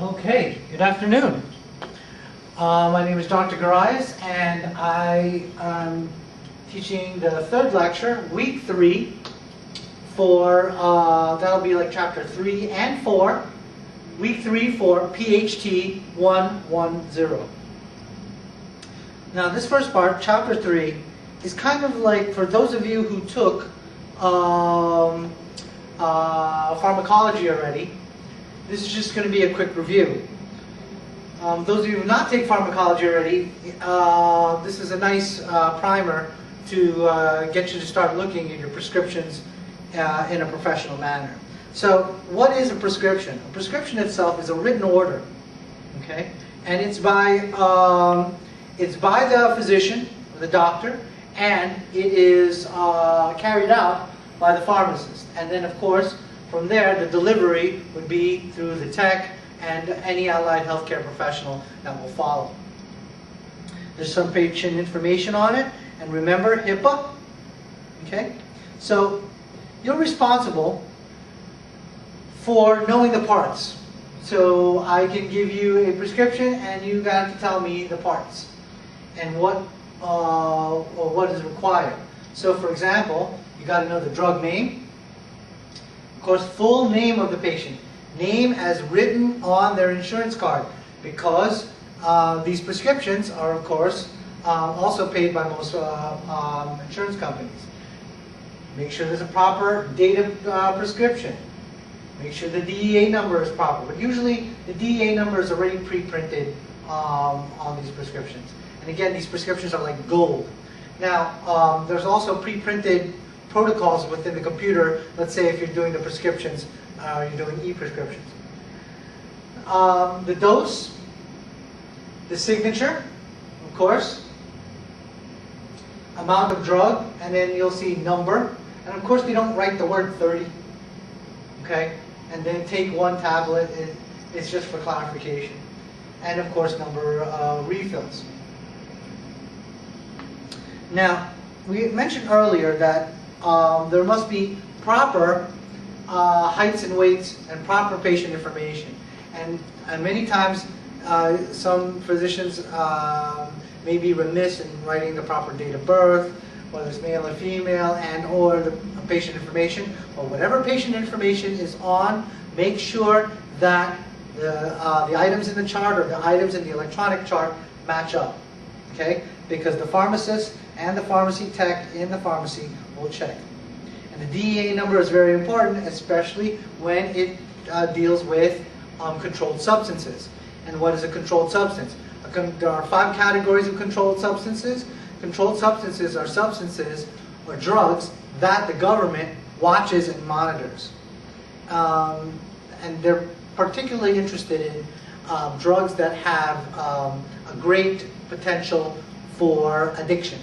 Okay, good afternoon. My name is Dr. Garayas, and I am teaching the third lecture, week 3, for, that'll be like chapter 3 and 4, week 3 for PHT110. Now this first part, chapter 3, is kind of like, for those of you who took pharmacology already, this is just going to be a quick review. Those of you who have not taken pharmacology already, this is a nice primer to get you to start looking at your prescriptions in a professional manner. So, what is a prescription? A prescription itself is a written order, okay, and it's by the physician, or the doctor, and it is carried out by the pharmacist, and then of course from there the delivery would be through the tech and any allied healthcare professional that will follow. There's some patient information on it, and remember HIPAA. Okay, so you're responsible for knowing the parts. So I can give you a prescription, and you got to tell me the parts and what is required. So, for example, you got to know the drug name. Of course, full name of the patient. Name as written on their insurance card, because these prescriptions are, of course, also paid by most insurance companies. Make sure there's a proper date of prescription. Make sure the DEA number is proper. But usually, the DEA number is already pre-printed on these prescriptions. And again, these prescriptions are like gold. Now, there's also pre-printed protocols within the computer. Let's say if you're doing the prescriptions, you're doing e-prescriptions. The dose, the signature, of course, amount of drug, and then you'll see number. And of course, they don't write the word 30, okay? And then take one tablet, it's just for clarification. And of course, number of refills. Now, we mentioned earlier that there must be proper heights and weights and proper patient information. And many times, some physicians may be remiss in writing the proper date of birth, whether it's male or female, and or the patient information. But whatever patient information is on, make sure that the items in the chart or the items in the electronic chart match up. Okay? Because the pharmacist and the pharmacy tech in the pharmacy will check. And the DEA number is very important, especially when it deals with controlled substances. And what is a controlled substance? There are 5 categories of controlled substances. Controlled substances are substances or drugs that the government watches and monitors. And they're particularly interested in drugs that have a great potential for addiction.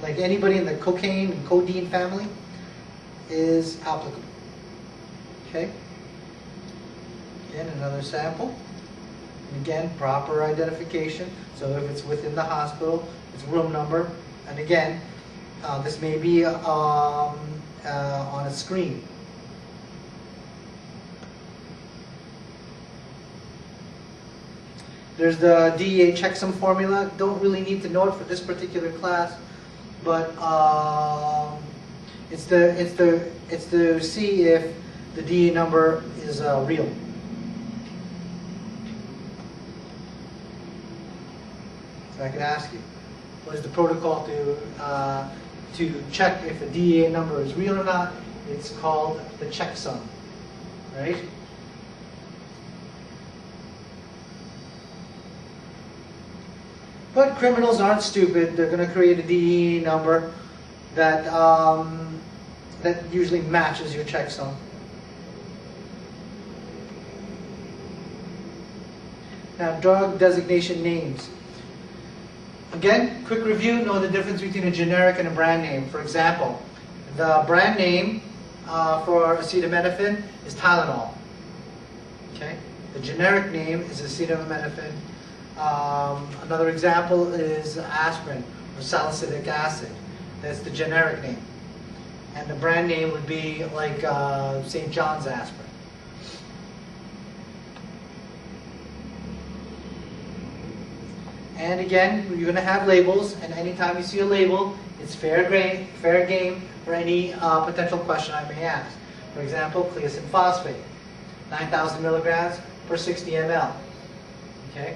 Like anybody in the cocaine and codeine family is applicable. Okay? Again, another sample. And again, proper identification. So if it's within the hospital, it's room number. And again, this may be on a screen. There's the DEA checksum formula. Don't really need to know it for this particular class, but it's to see if the DEA number is real. So I could ask you, what is the protocol to check if the DEA number is real or not? It's called the checksum, right? But criminals aren't stupid. They're going to create a DEA number that that usually matches your checksum. Now, drug designation names. Again, quick review. Know the difference between a generic and a brand name. For example, the brand name for acetaminophen is Tylenol. Okay. The generic name is acetaminophen. Another example is aspirin or salicylic acid. That's the generic name. And the brand name would be like St. John's aspirin. And again, you're going to have labels, and anytime you see a label, it's fair game for any potential question I may ask. For example, creatine phosphate, 9,000 milligrams per 60 ml. Okay?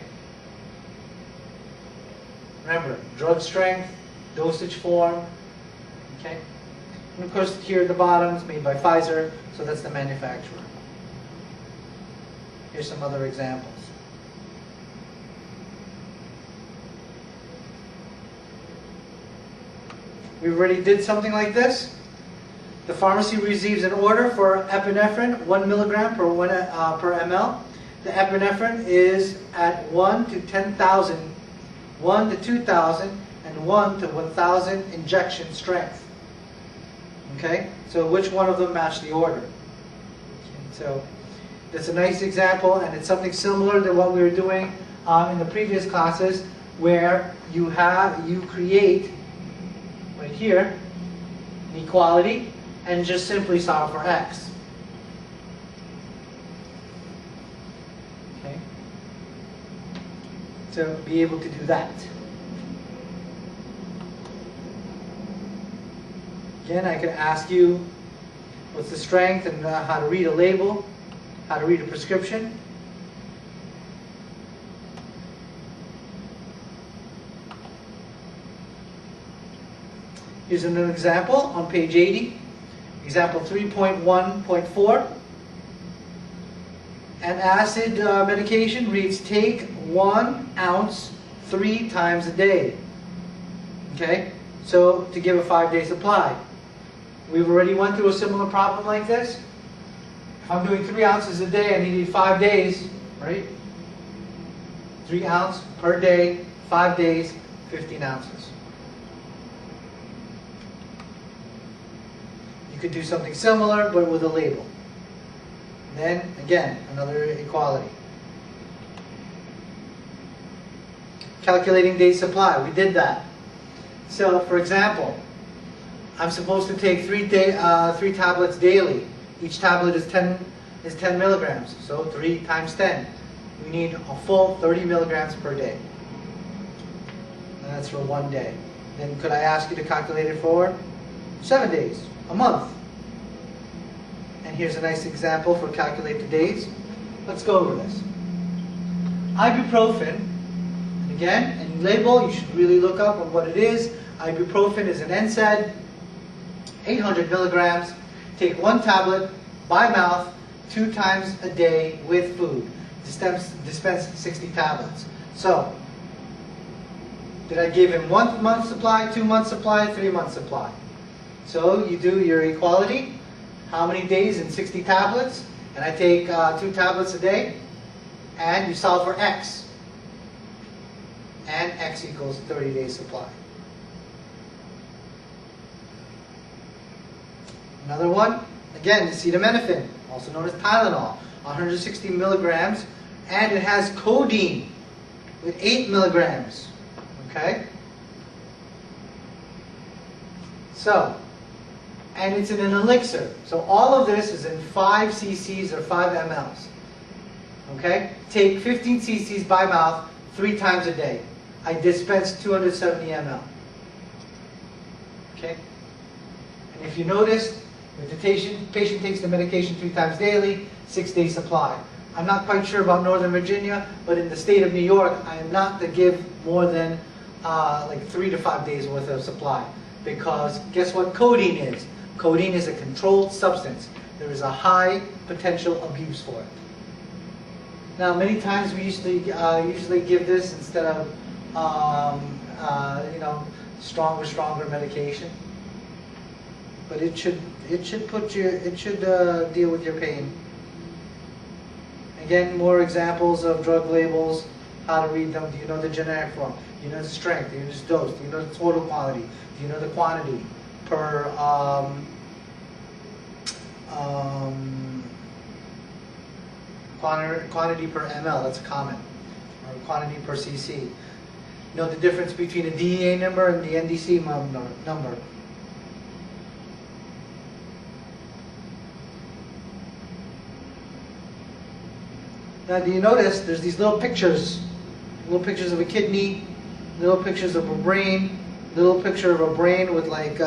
Remember, drug strength, dosage form. Okay? And of course, here at the bottom, it's made by Pfizer, so that's the manufacturer. Here's some other examples. We already did something like this. The pharmacy receives an order for epinephrine, 1 milligram per ml. The epinephrine is at 1 to 10,000, 1 to 2,000, and 1 to 1,000 injection strength. Okay, so which one of them match the order? So that's a nice example, and it's something similar to what we were doing in the previous classes, where you create right here an equality and just simply solve for x. Okay, so be able to do that. Again, I could ask you what's the strength and how to read a label, how to read a prescription. Here's another example on page 80. Example 3.1.4. An acid medication reads take 1 ounce 3 times a day. Okay, so to give a 5-day supply. We've already went through a similar problem like this. If I'm doing 3 ounces a day, I need 5 days, right? 3 ounces per day, 5 days, 15 ounces. You could do something similar, but with a label. Then, again, another equality. Calculating day supply, we did that. So, for example, I'm supposed to take 3 tablets daily. Each tablet is 10 milligrams, so 3 times 10. We need a full 30 milligrams per day. And that's for 1 day. Then could I ask you to calculate it for 7 days, a month? And here's a nice example for calculate the days. Let's go over this. Ibuprofen, and again, in label, you should really look up on what it is. Ibuprofen is an NSAID, 800 milligrams. Take 1 tablet by mouth 2 times a day with food. Dispense 60 tablets. So, did I give him 1 month supply, 2 month supply, 3 month supply? So you do your equality. How many days in 60 tablets? And I take 2 tablets a day. And you solve for x. And x equals 30 days supply. Another one, again, acetaminophen, also known as Tylenol, 160 milligrams, and it has codeine with 8 milligrams. Okay? So, and it's in an elixir. So all of this is in 5 cc's or 5 mLs. Okay? Take 15 cc's by mouth 3 times a day. I dispense 270 ml. Okay? And if you noticed, if the patient takes the medication 3 times daily, 6-day supply. I'm not quite sure about Northern Virginia, but in the state of New York, I am not to give more than like 3 to 5 days worth of supply. Because guess what codeine is? Codeine is a controlled substance. There is a high potential abuse for it. Now, many times we usually give this instead of stronger medication. But it should deal with your pain. Again, more examples of drug labels, how to read them. Do you know the generic form? Do you know the strength? Do you know the dose? Do you know the total quantity? Do you know the quantity per quantity per ml? That's common. Or quantity per cc. You know the difference between a DEA number and the NDC number. Now, do you notice there's these little pictures of a kidney little pictures of a brain, little picture of a brain with like,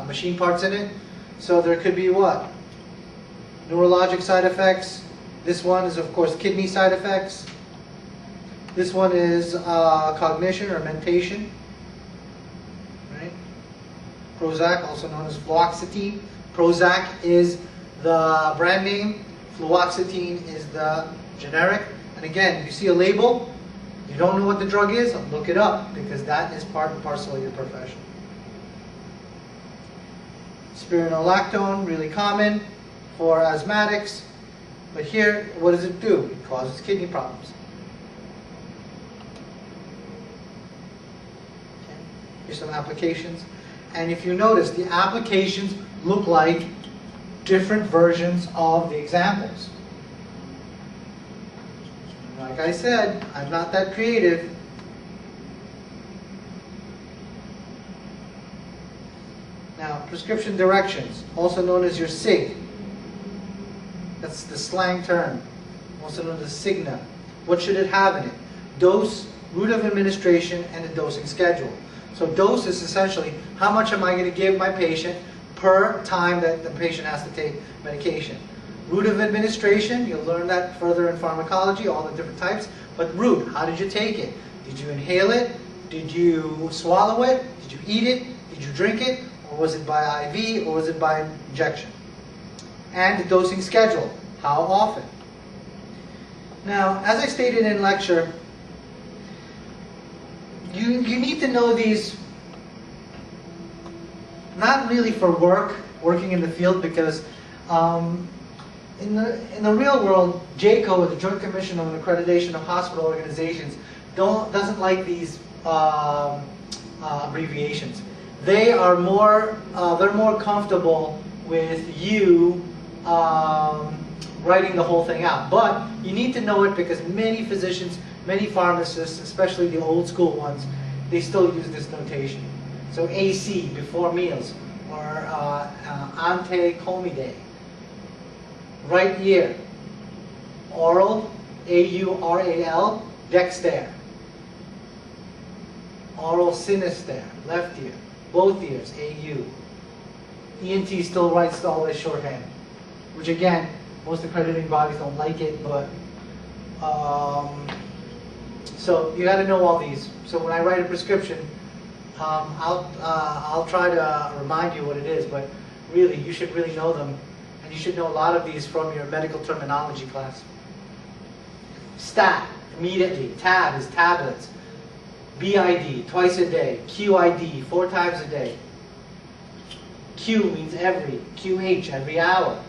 machine parts in it. So there could be what? Neurologic side effects. This one is, of course, kidney side effects. This one is cognition or mentation. Right? Prozac, also known as fluoxetine. Prozac is the brand name. Fluoxetine is the generic. And again, if you see a label, you don't know what the drug is, look it up, because that is part and parcel of your profession. Spironolactone, really common for asthmatics. But here, what does it do? It causes kidney problems. Okay. Here's some applications. And if you notice, the applications look like different versions of the examples. Like I said, I'm not that creative. Now, prescription directions, also known as your SIG. That's the slang term, also known as Cigna. What should it have in it? Dose, route of administration, and a dosing schedule. So dose is essentially how much am I going to give my patient per time that the patient has to take medication. Route of administration, you'll learn that further in pharmacology, all the different types. But route, how did you take it? Did you inhale it? Did you swallow it? Did you eat it? Did you drink it? Or was it by IV? Or was it by injection? And the dosing schedule, how often? Now, as I stated in lecture, you need to know these, not really for working in the field, because in the real world, JCO, the Joint Commission on Accreditation of Hospital Organizations, doesn't like these abbreviations. They are they're more comfortable with you writing the whole thing out. But you need to know it because many physicians, many pharmacists, especially the old school ones, they still use this notation. So AC, before meals, or ante comide. Right ear, oral, A-U-R-A-L, dexter. Oral sinister, left ear. Both ears, A-U. ENT still writes all this shorthand, which again, most accrediting bodies don't like it, but so you got to know all these. So when I write a prescription, I'll try to remind you what it is, but really, you should really know them. And you should know a lot of these from your medical terminology class. Stat, immediately. Tab is tablets. BID, twice a day. QID, 4 times a day. Q means every. QH, every hour.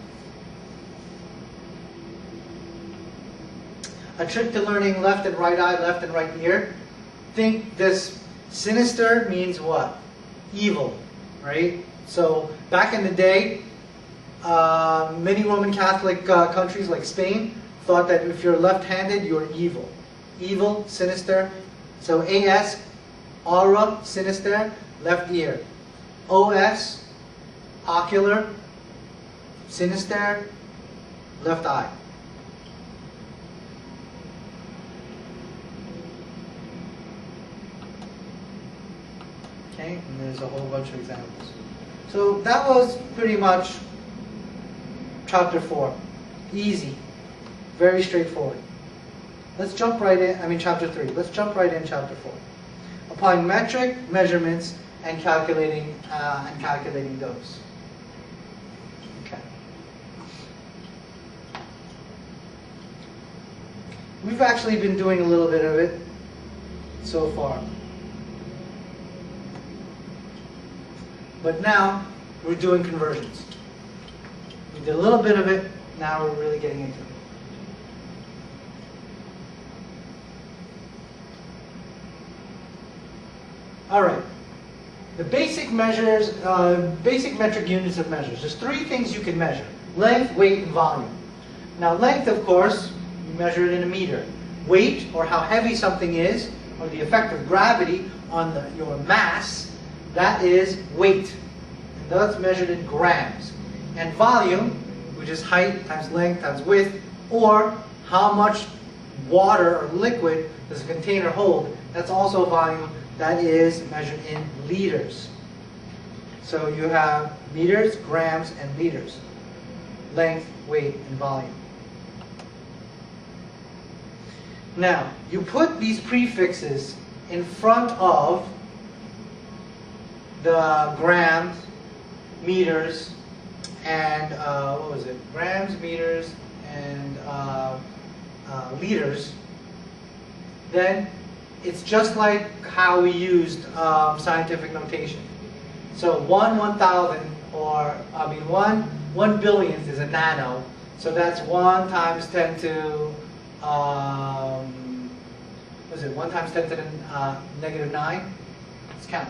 A trick to learning left and right eye, left and right ear. Think this sinister means what? Evil, right? So back in the day, many Roman Catholic countries like Spain thought that if you're left-handed, you're evil. Evil, sinister. So AS, aura, sinister, left ear. OS, ocular, sinister, left eye. Okay, and there's a whole bunch of examples. So that was pretty much chapter 4. Easy, very straightforward. Let's jump right in, chapter 3. Let's jump right in chapter 4. Applying metric, measurements, and calculating dose. Okay. We've actually been doing a little bit of it so far. But now we're doing conversions. We did a little bit of it, now we're really getting into it. All right, the basic measures, basic metric units of measures. There's 3 things you can measure: length, weight, and volume. Now length, of course, you measure it in a meter. Weight, or how heavy something is, or the effect of gravity on your mass, that is weight. And that's measured in grams. And volume, which is height times length times width, or how much water or liquid does a container hold, that's also a volume that is measured in liters. So you have meters, grams, and liters. Length, weight, and volume. Now, you put these prefixes in front of the grams, meters, and what was it? Grams, meters, and liters. Then it's just like how we used scientific notation. So 1/1000, or I mean 1 billionth is a nano. So that's 1 times 10 to what is it? 1 times 10 to the -9. Let's count.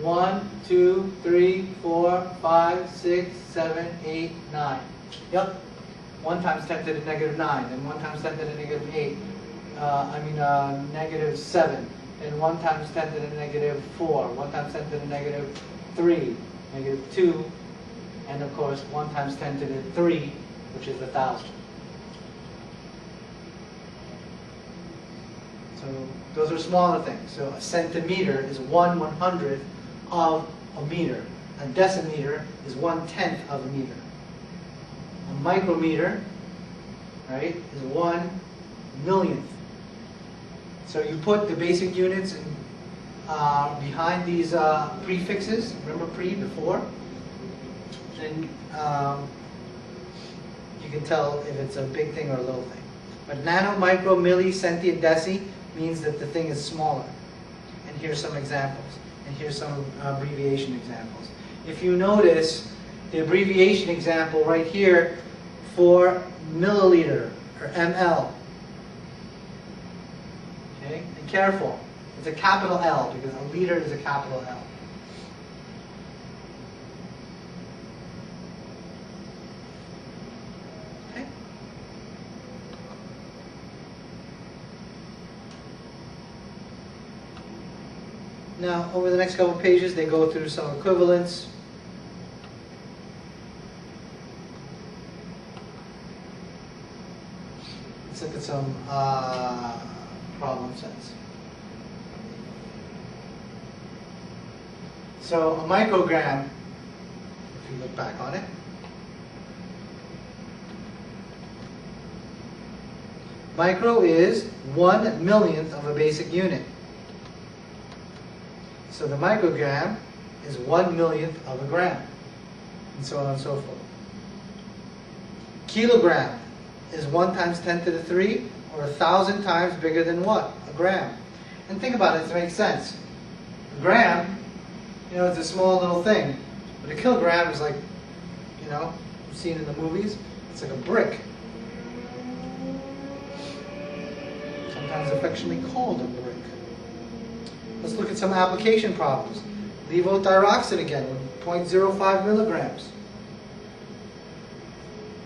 1, 2, 3, 4, 5, 6, 7, 8, 9. Yep. 1 times 10 to the -9, and 1 times 10 to the -8. -7. And 1 times 10 to the -4. 1 times 10 to the -3. -2. And of course, 1 times 10 to the 3, which is 1,000. So those are smaller things. So a centimeter is 1/100th of a meter. A decimeter is 1/10 of a meter. A micrometer, right, is 1/millionth. So you put the basic units in, behind these prefixes. Remember before? Then you can tell if it's a big thing or a little thing. But nano, micro, milli, centi, and deci means that the thing is smaller. And here's some examples. And here's some abbreviation examples. If you notice the abbreviation example right here for milliliter or ml. Okay, and careful. It's a capital L because a liter is a capital L. Okay. Now, over the next couple of pages, they go through some equivalents. Let's look at some problem sets. So, a microgram, if you look back on it, micro is 1/millionth of a basic unit. So the microgram is 1/millionth of a gram, and so on and so forth. Kilogram is 1 times 10 to the 3, or 1,000 times bigger than what? A gram. And think about it to make sense. A gram, you know, it's a small little thing, but a kilogram is like, you know, you've seen in the movies, it's like a brick. Sometimes affectionately called a brick. Let's look at some application problems. Levothyroxine again, with 0.05 milligrams.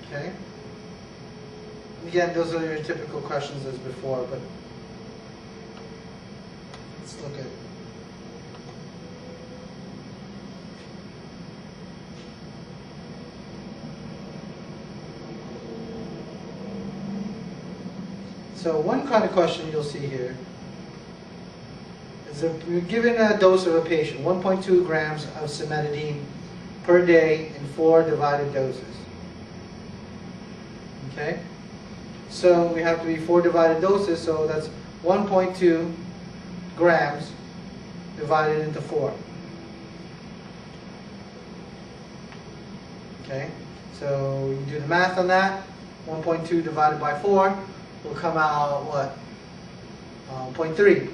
Okay? Again, those are your typical questions as before, but let's look at. So one kind of question you'll see here is if we're given a dose of a patient, 1.2 grams of cimetidine per day in 4 divided doses. Okay? So we have to be 4 divided doses, so that's 1.2 grams divided into 4. Okay? So you do the math on that. 1.2 divided by 4 will come out what? 0.3.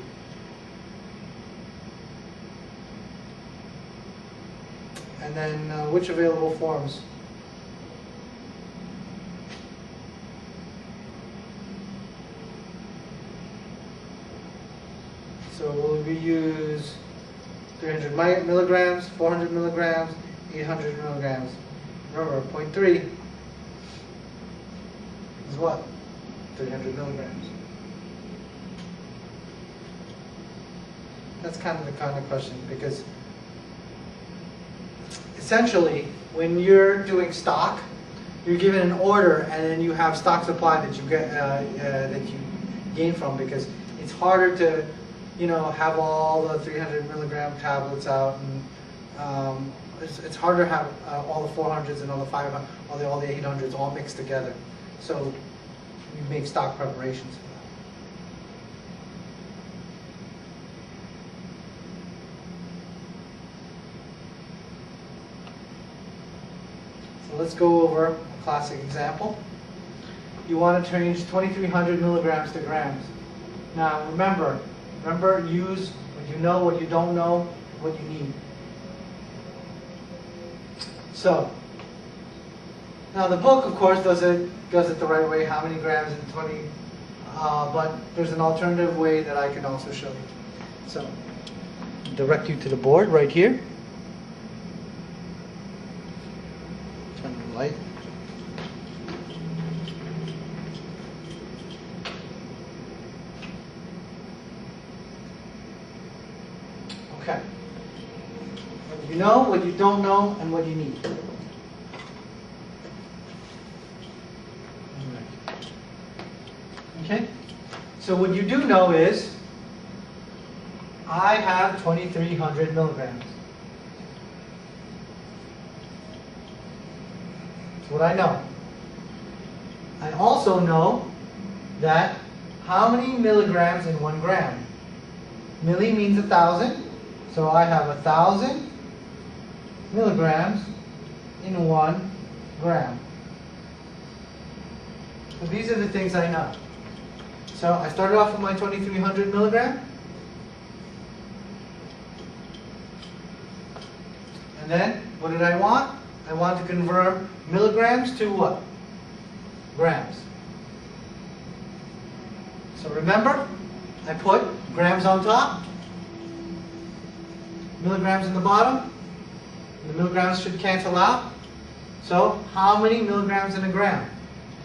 And then which available forms? So will we use 300 milligrams, 400 milligrams, 800 milligrams? Remember, 0.3 is what? 300 milligrams. That's kind of the question, because essentially, when you're doing stock, you're given an order, and then you have stock supply that you get that you gain from, because it's harder to, have all the 300 milligram tablets out, and it's harder to have all the 400s and all the 500, all the 800s all mixed together. So you make stock preparations for that. So let's go over a classic example. You want to change 2,300 milligrams to grams. Now remember, use what you know, what you don't know, what you need. So, now the book, of course, does it the right way, how many grams in 20, but there's an alternative way that I can also show you. So, direct you to the board right here. Turn the light. Okay. What you know, what you don't know, and what you need. Okay? So what you do know is, I have 2,300 milligrams. That's what I know. I also know that how many milligrams in 1 gram. Milli means 1,000, so I have 1,000 milligrams in 1 gram. So these are the things I know. So I started off with my 2,300 milligram. And then, what did I want? I want to convert milligrams to what? Grams. So remember, I put grams on top, milligrams in the bottom. The milligrams should cancel out. So how many milligrams in a gram?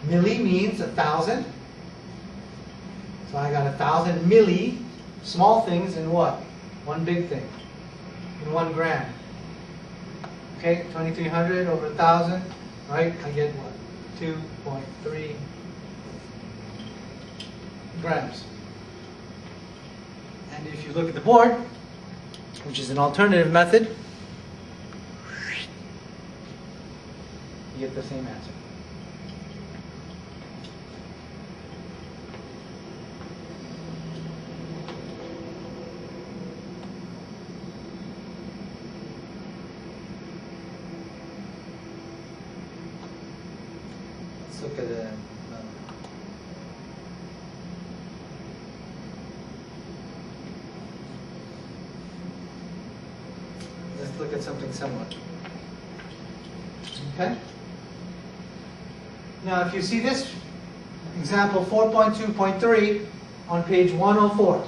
Milli means 1,000. So I got 1,000 milli, small things, in what? One big thing, in 1 gram. Okay, 2,300 over 1,000, right? I get what? 2.3 grams. And if you look at the board, which is an alternative method, you get the same answer. Let's look at it. Let's look at something similar. Okay? Now, if you see this example 4.2.3 on page 104.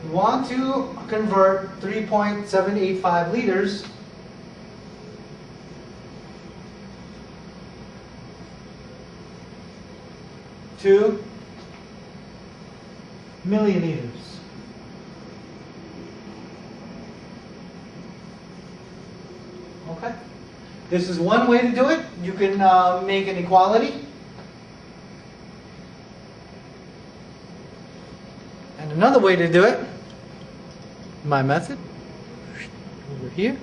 You want to convert 3.785 liters to milliliters. Okay? This is one way to do it. You can make an equality. And another way to do it, my method, over here.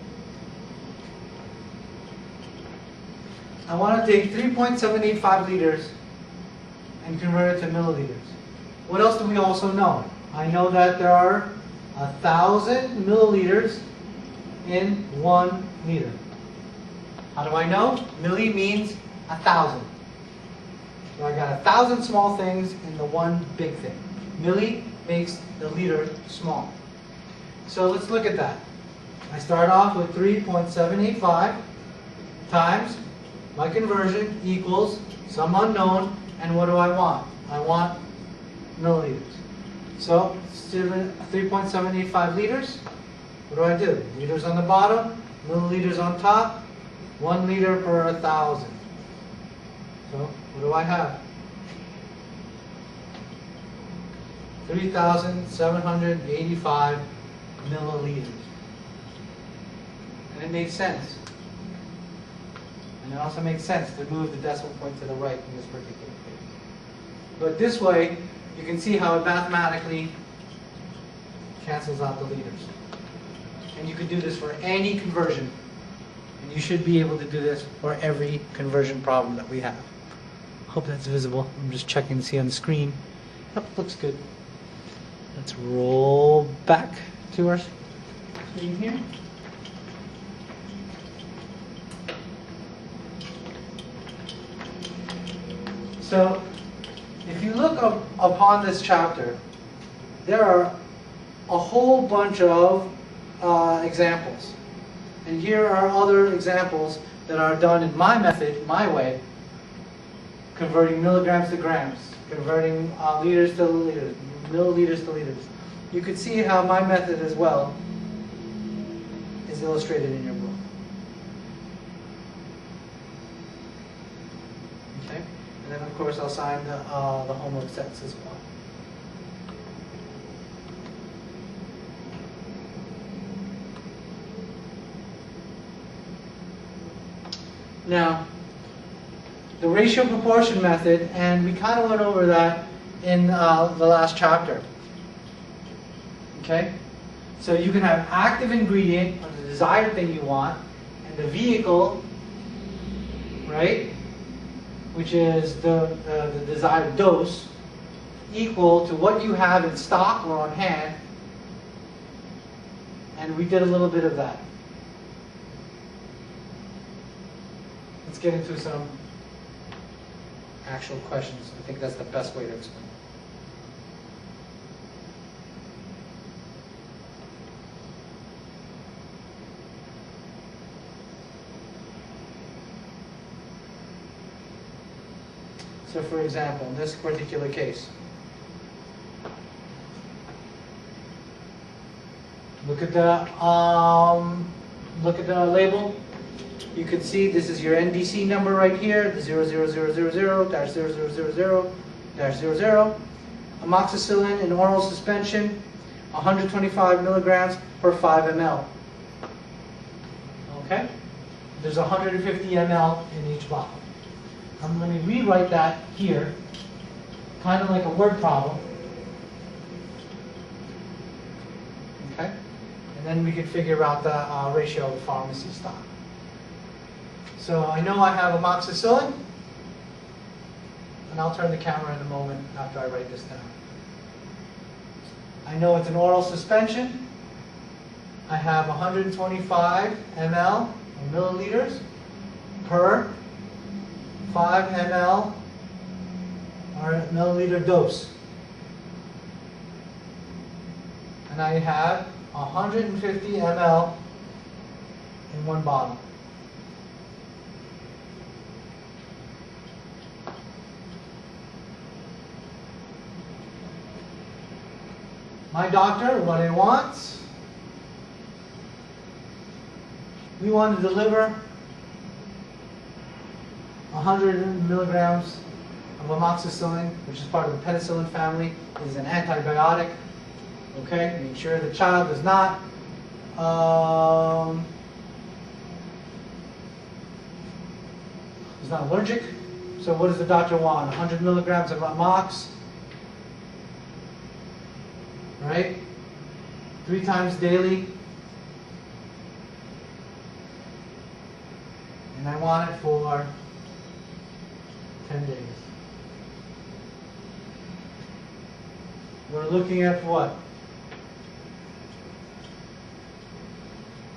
I want to take 3.785 liters and convert it to milliliters. What else do we also know? I know that there are 1,000 milliliters in 1 liter. How do I know? Milli means 1,000. So I got 1,000 small things in the one big thing. Milli makes the liter small. So let's look at that. I start off with 3.785 times my conversion equals some unknown, and what do I want? I want milliliters. So 3.785 liters. What do? Liters on the bottom, milliliters on top, 1 liter per 1,000. So what do I have? 3,785 milliliters. And it made sense. And it also makes sense to move the decimal point to the right in this particular case. But this way, you can see how it mathematically cancels out the liters. And you could do this for any conversion. And you should be able to do this for every conversion problem that we have. Hope that's visible. I'm just checking to see on the screen. Yep, looks good. Let's roll back to our screen here. So, if you look upon this chapter, there are a whole bunch of examples. And here are other examples that are done in my method, my way, converting milligrams to grams, converting liters to liters, milliliters to liters. You can see how my method as well is illustrated in your book. Okay? And then of course I'll sign the homework sets as well. Now, the ratio proportion method, and we kind of went over that in the last chapter. Okay? So you can have active ingredient, or the desired thing you want, and the vehicle, right, which is the desired dose, equal to what you have in stock or on hand, and we did a little bit of that. Let's get into some actual questions. I think that's the best way to explain it. So for example, in this particular case, look at the label. You can see this is your NDC number right here, the 00000-0000-00. Amoxicillin in oral suspension, 125 milligrams per 5 ml. Okay? There's 150 ml in each bottle. I'm going to rewrite that here, kind of like a word problem. Okay? And then we can figure out the ratio of the pharmacy stock. So I know I have amoxicillin, and I'll turn the camera in a moment after I write this down. I know it's an oral suspension. I have 125 ml, or milliliters, per 5 ml, or milliliter dose. And I have 150 ml in one bottle. My doctor, what he wants, we want to deliver 100 milligrams of amoxicillin, which is part of the penicillin family. It is an antibiotic. Okay, make sure the child is not allergic. So what does the doctor want? 100 milligrams of amox. Right? 3 times daily. And I want it for 10 days. We're looking at what?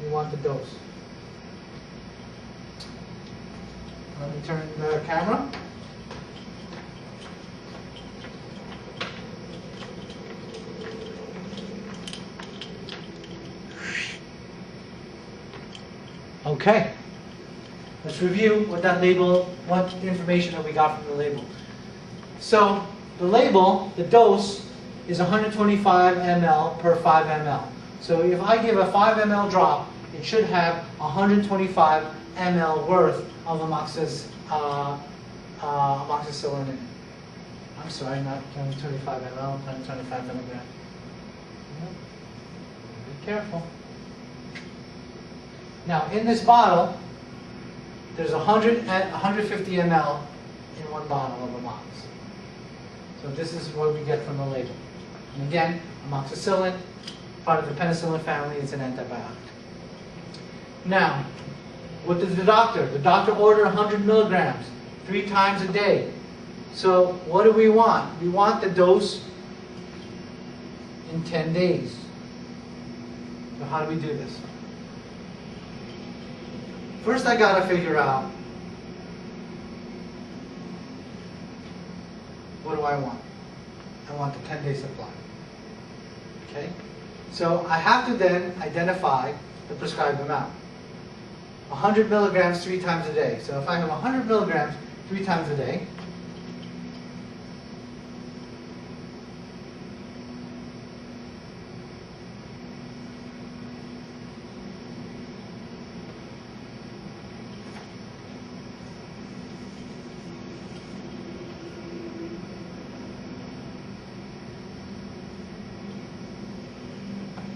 We want the dose. Let me turn the camera. Okay, let's review what that label, what information that we got from the label. So the label, the dose, is 125 ml per 5 ml. So if I give a 5 ml drop, it should have 125 ml worth of amoxicillin in it. I'm I'm sorry, not 125 ml, 125 milligrams. Be careful. Now, in this bottle, there's 150 ml in one bottle of amox. So this is what we get from the label. And again, amoxicillin, part of the penicillin family, is an antibiotic. Now, what does the doctor? The doctor ordered 100 milligrams 3 times a day. So what do we want? We want the dose in 10 days. So how do we do this? First, I got to figure out, what do I want? I want the 10-day supply. Okay? So I have to then identify the prescribed amount. 100 milligrams 3 times a day. So if I have 100 milligrams 3 times a day,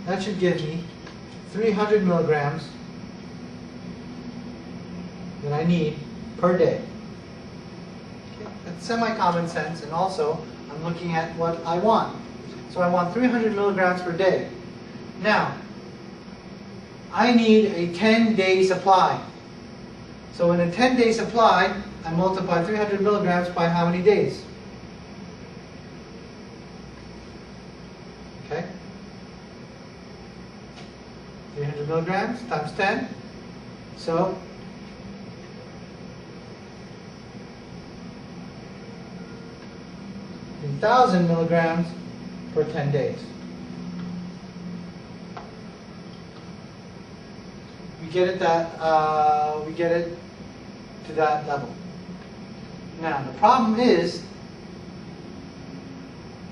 that should give me 300 milligrams that I need per day. Okay, that's semi-common sense, and also I'm looking at what I want. So I want 300 milligrams per day. Now, I need a 10-day supply. So in a 10-day supply, I multiply 300 milligrams by how many days? Okay? 300 milligrams times 10. So 1,000 milligrams for 10 days. We get it to that level. Now the problem is,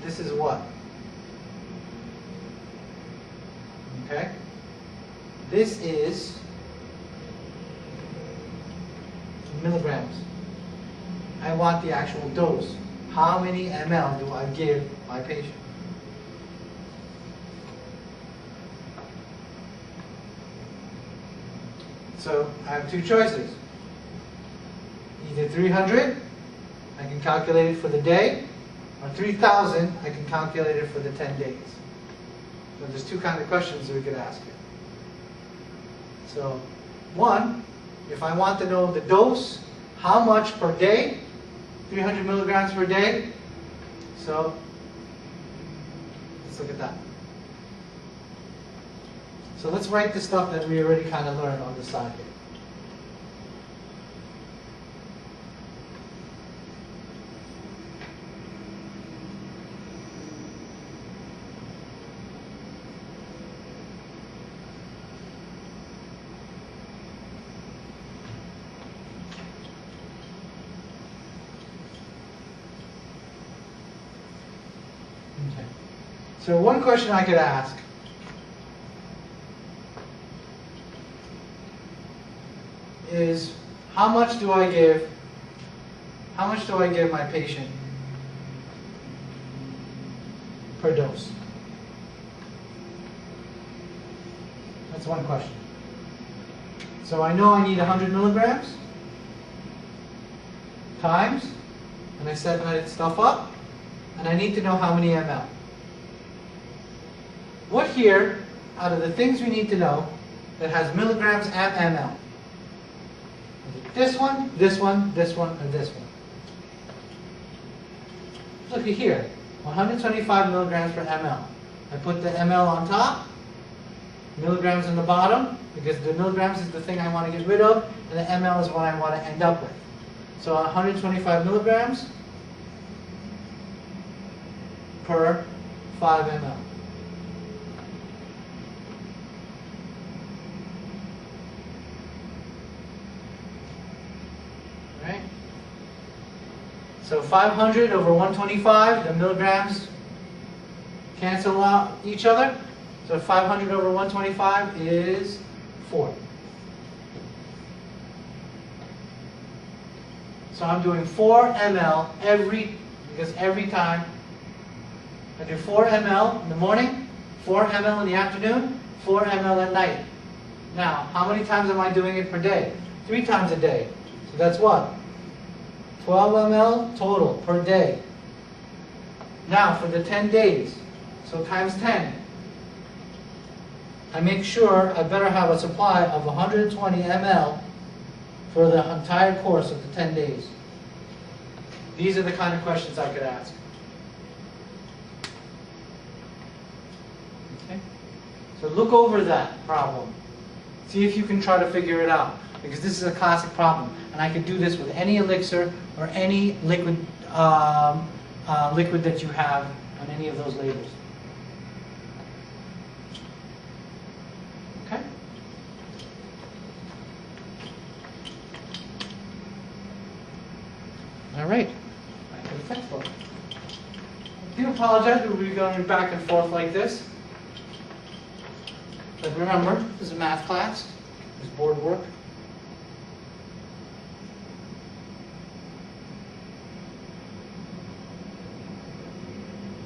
this is what? Okay? This is milligrams. I want the actual dose. How many ml do I give my patient? So I have 2 choices. Either 300, I can calculate it for the day, or 3,000, I can calculate it for the 10 days. So there's 2 kinds of questions that we could ask here. So, 1, if I want to know the dose, how much per day? 300 milligrams per day. So, let's look at that. So let's write the stuff that we already kind of learned on the side here. Okay. So one question I could ask is, how much do I give my patient per dose? That's one question. So I know I need 100 milligrams times, and I set my stuff up, and I need to know how many ml. What here, out of the things we need to know, that has milligrams and ml? This one, this one, this one, and this one. Look at here, 125 milligrams per ml. I put the ml on top, milligrams on the bottom, because the milligrams is the thing I want to get rid of, and the ml is what I want to end up with. So 125 milligrams per 5 ml. Right? So 500 over 125, the milligrams cancel out each other. So 500 over 125 is 4. So I'm doing 4 ml every Because every time I do 4 ml in the morning, 4 ml in the afternoon, 4 ml at night. Now, how many times am I doing it per day? 3 times a day. So that's what? 12 ml total per day. Now, for the 10 days, so times 10, I make sure I better have a supply of 120 ml for the entire course of the 10 days. These are the kind of questions I could ask. Okay? So look over that problem. See if you can try to figure it out. Because this is a classic problem. And I can do this with any elixir or any liquid, liquid that you have on any of those labels. Okay? All right. Back to the textbook. I do apologize, but we'll be going back and forth like this. But remember, this is a math class. This is board work.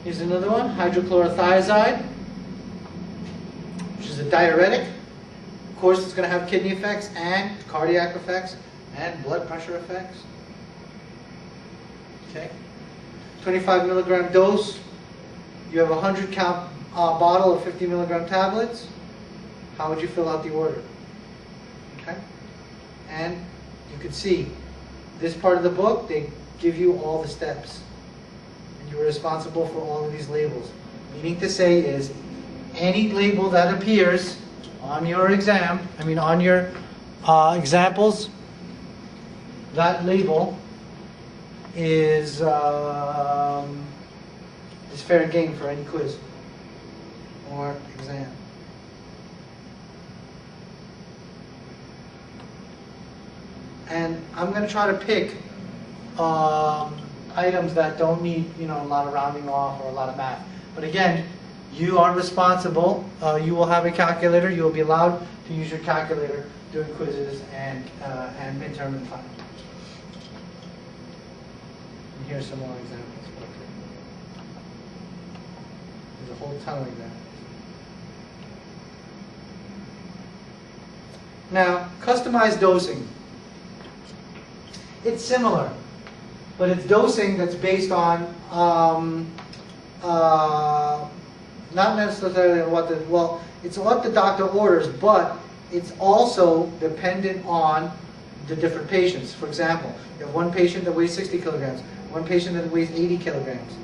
Here's another one, hydrochlorothiazide, which is a diuretic. Of course, it's going to have kidney effects and cardiac effects and blood pressure effects. Okay, 25 milligram dose. You have a 100 count bottle of 50 milligram tablets. How would you fill out the order? Okay, and you can see this part of the book, they give you all the steps. You're responsible for all of these labels. Meaning to say is, any label that appears on your exam, on your examples, that label is fair game for any quiz or exam. And I'm going to try to pick items that don't need, a lot of rounding off or a lot of math. But again, you are responsible. You will have a calculator. You will be allowed to use your calculator during quizzes and midterm and final. And here's some more examples. There's a whole ton of examples. Now, customized dosing. It's similar. But it's dosing that's based on not necessarily on it's what the doctor orders, but it's also dependent on the different patients. For example, you have one patient that weighs 60 kilograms, one patient that weighs 80 kilograms.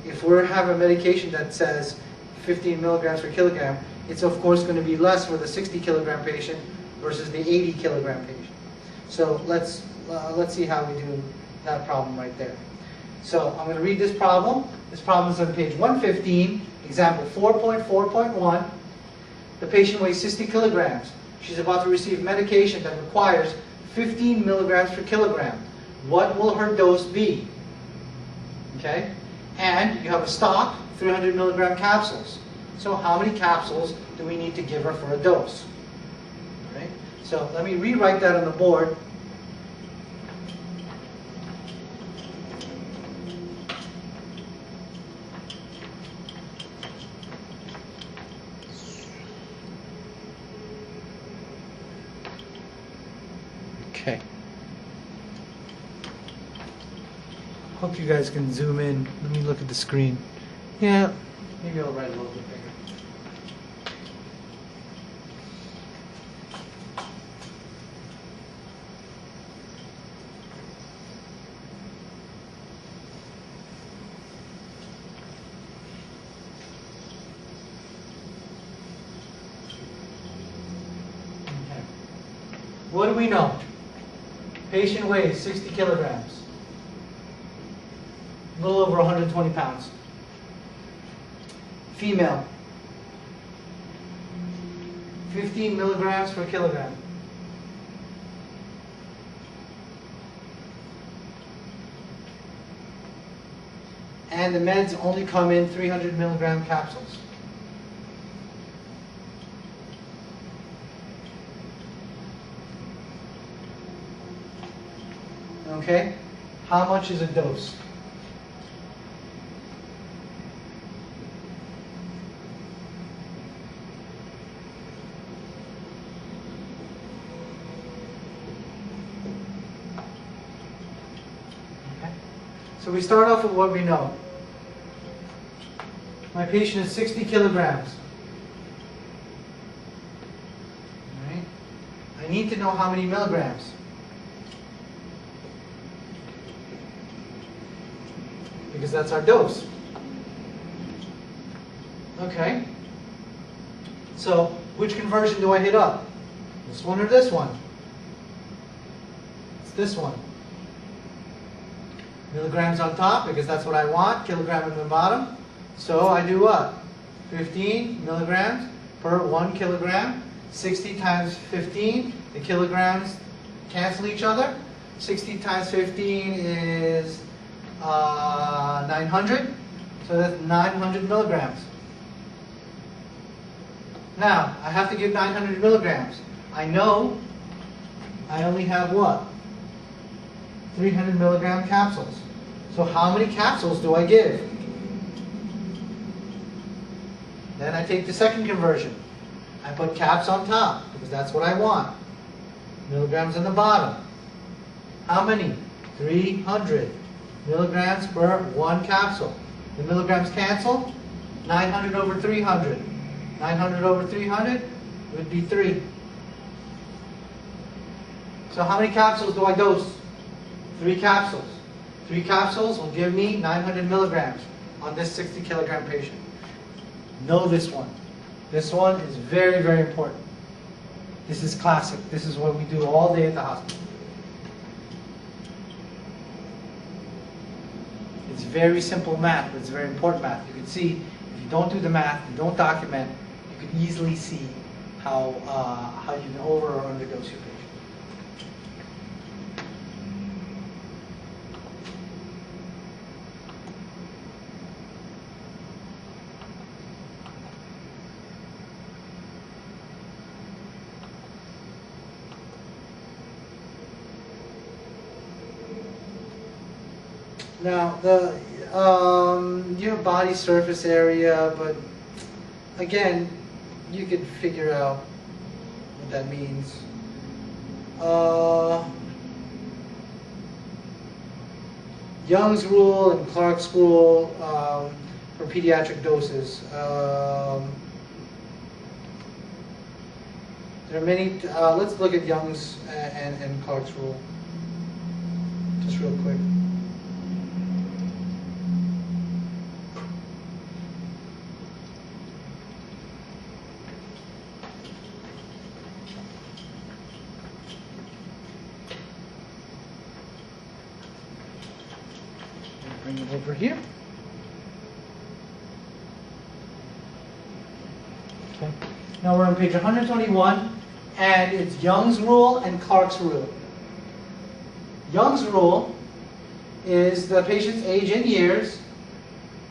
If we have a medication that says 15 milligrams per kilogram, it's of course going to be less for the 60 kilogram patient versus the 80 kilogram patient. So let's see how we do that problem right there. So I'm going to read this problem. This problem is on page 115, example 4.4.1. The patient weighs 60 kilograms. She's about to receive medication that requires 15 milligrams per kilogram. What will her dose be? Okay? And you have a stock, 300 milligram capsules. So how many capsules do we need to give her for a dose? All right? So let me rewrite that on the board. Okay. Hope you guys can zoom in. Let me look at the screen. Yeah, maybe I'll write a little bit bigger. Okay. What do we know? Patient weighs 60 kilograms, a little over 120 pounds. Female, 15 milligrams per kilogram. And the meds only come in 300 milligram capsules. Okay, how much is a dose? So we start off with what we know. My patient is 60 kilograms. All right. I need to know how many milligrams. Because that's our dose. Okay. So, which conversion do I hit up? This one or this one? It's this one. Milligrams on top, because that's what I want, kilogram in the bottom. So I do what? 15 milligrams per 1 kilogram. 60 times 15, the kilograms cancel each other. 60 times 15 is 900. So that's 900 milligrams. Now, I have to give 900 milligrams. I know I only have what? 300 milligram capsules. So how many capsules do I give? Then I take the second conversion. I put caps on top because that's what I want. Milligrams on the bottom. How many? 300 milligrams per 1 capsule. The milligrams cancel. 900 over 300. 900 over 300 would be 3. So how many capsules do I dose? 3 capsules. 3 capsules will give me 900 milligrams on this 60 kilogram patient. Know this one. This one is very, very important. This is classic. This is what we do all day at the hospital. It's very simple math, but it's very important math. You can see, if you don't do the math, you don't document, you can easily see how you can over or underdose your patient. Now, you have body surface area, but again, you could figure out what that means. Young's rule and Clark's rule for pediatric doses. There are many. Let's look at Young's and Clark's rule, just real quick. Bring it over here. Okay. Now we're on page 121, and it's Young's rule and Clark's rule. Young's rule is the patient's age in years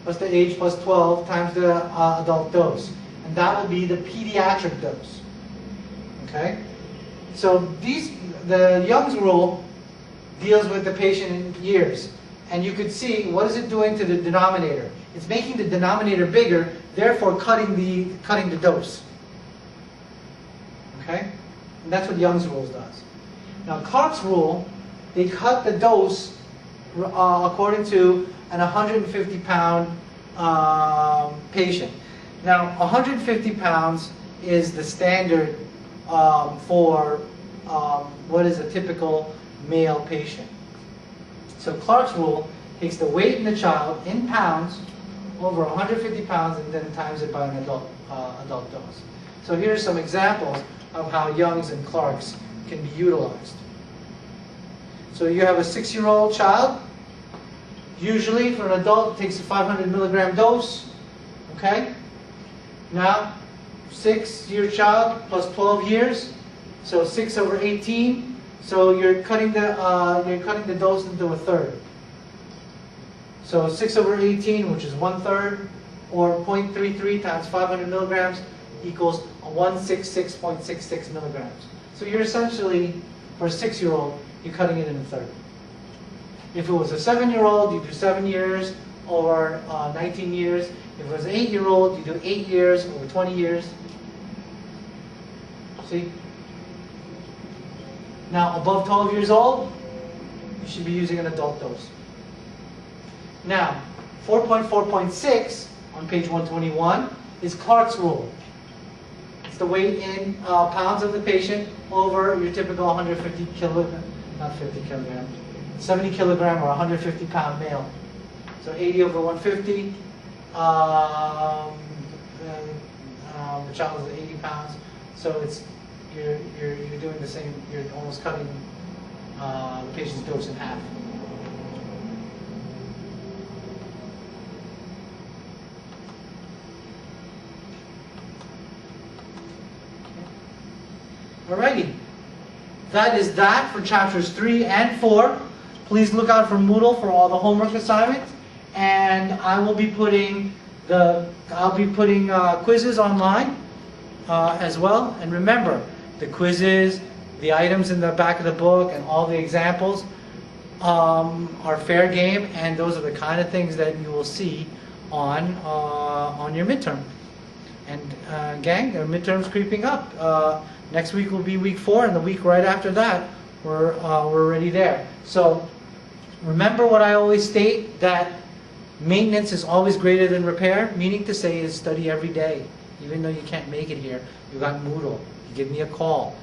plus the age plus 12 times the adult dose, and that will be the pediatric dose. Okay. So the Young's rule deals with the patient in years. And you could see, what is it doing to the denominator? It's making the denominator bigger, therefore cutting the dose. Okay? And that's what Young's rule does. Now Clark's rule, they cut the dose according to an 150-pound patient. Now 150 pounds is the standard for what is a typical male patient. So Clark's rule takes the weight in the child in pounds over 150 pounds and then times it by an adult dose. So here are some examples of how Young's and Clark's can be utilized. So you have a 6-year-old child. Usually for an adult it takes a 500 milligram dose. Okay? Now 6-year child plus 12 years. So 6 over 18. So you're cutting the dose into a third. So 6 over 18, which is 1/3, or 0.33 times 500 milligrams equals 166.66 milligrams. So you're essentially, for a 6-year-old, you're cutting it in a third. If it was a 7-year-old, you do 7 years over 19 years. If it was an 8-year-old, you do 8 years over 20 years. See? Now, above 12 years old, you should be using an adult dose. Now, 4.4.6 on page 121 is Clark's rule. It's the weight in pounds of the patient over your typical 150 kilogram, not 50 kilogram, 70 kilogram or 150 pound male. So 80 over 150, the child is 80 pounds. So it's you're doing the same. You're almost cutting the patient's dose in half. Alrighty, that is that for chapters 3 and 4. Please look out for Moodle for all the homework assignments, and I will be putting quizzes online as well. And remember, the quizzes, the items in the back of the book, and all the examples are fair game, and those are the kind of things that you will see on your midterm. And gang, the midterm's creeping up. Next week will be week 4, and the week right after that, we're already there. So remember what I always state, that maintenance is always greater than repair, meaning to say is study every day. Even though you can't make it here, you got Moodle. You give me a call.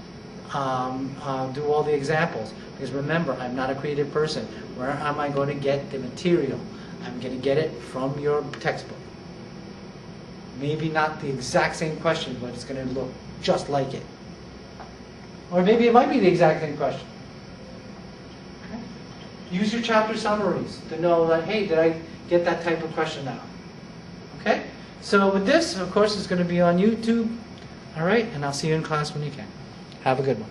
Do all the examples. Because remember, I'm not a creative person. Where am I going to get the material? I'm going to get it from your textbook. Maybe not the exact same question, but it's going to look just like it. Or maybe it might be the exact same question. Okay. Use your chapter summaries to know that, hey, did I get that type of question out? Okay? So with this, of course, it's going to be on YouTube. All right? And I'll see you in class when you can. Have a good one.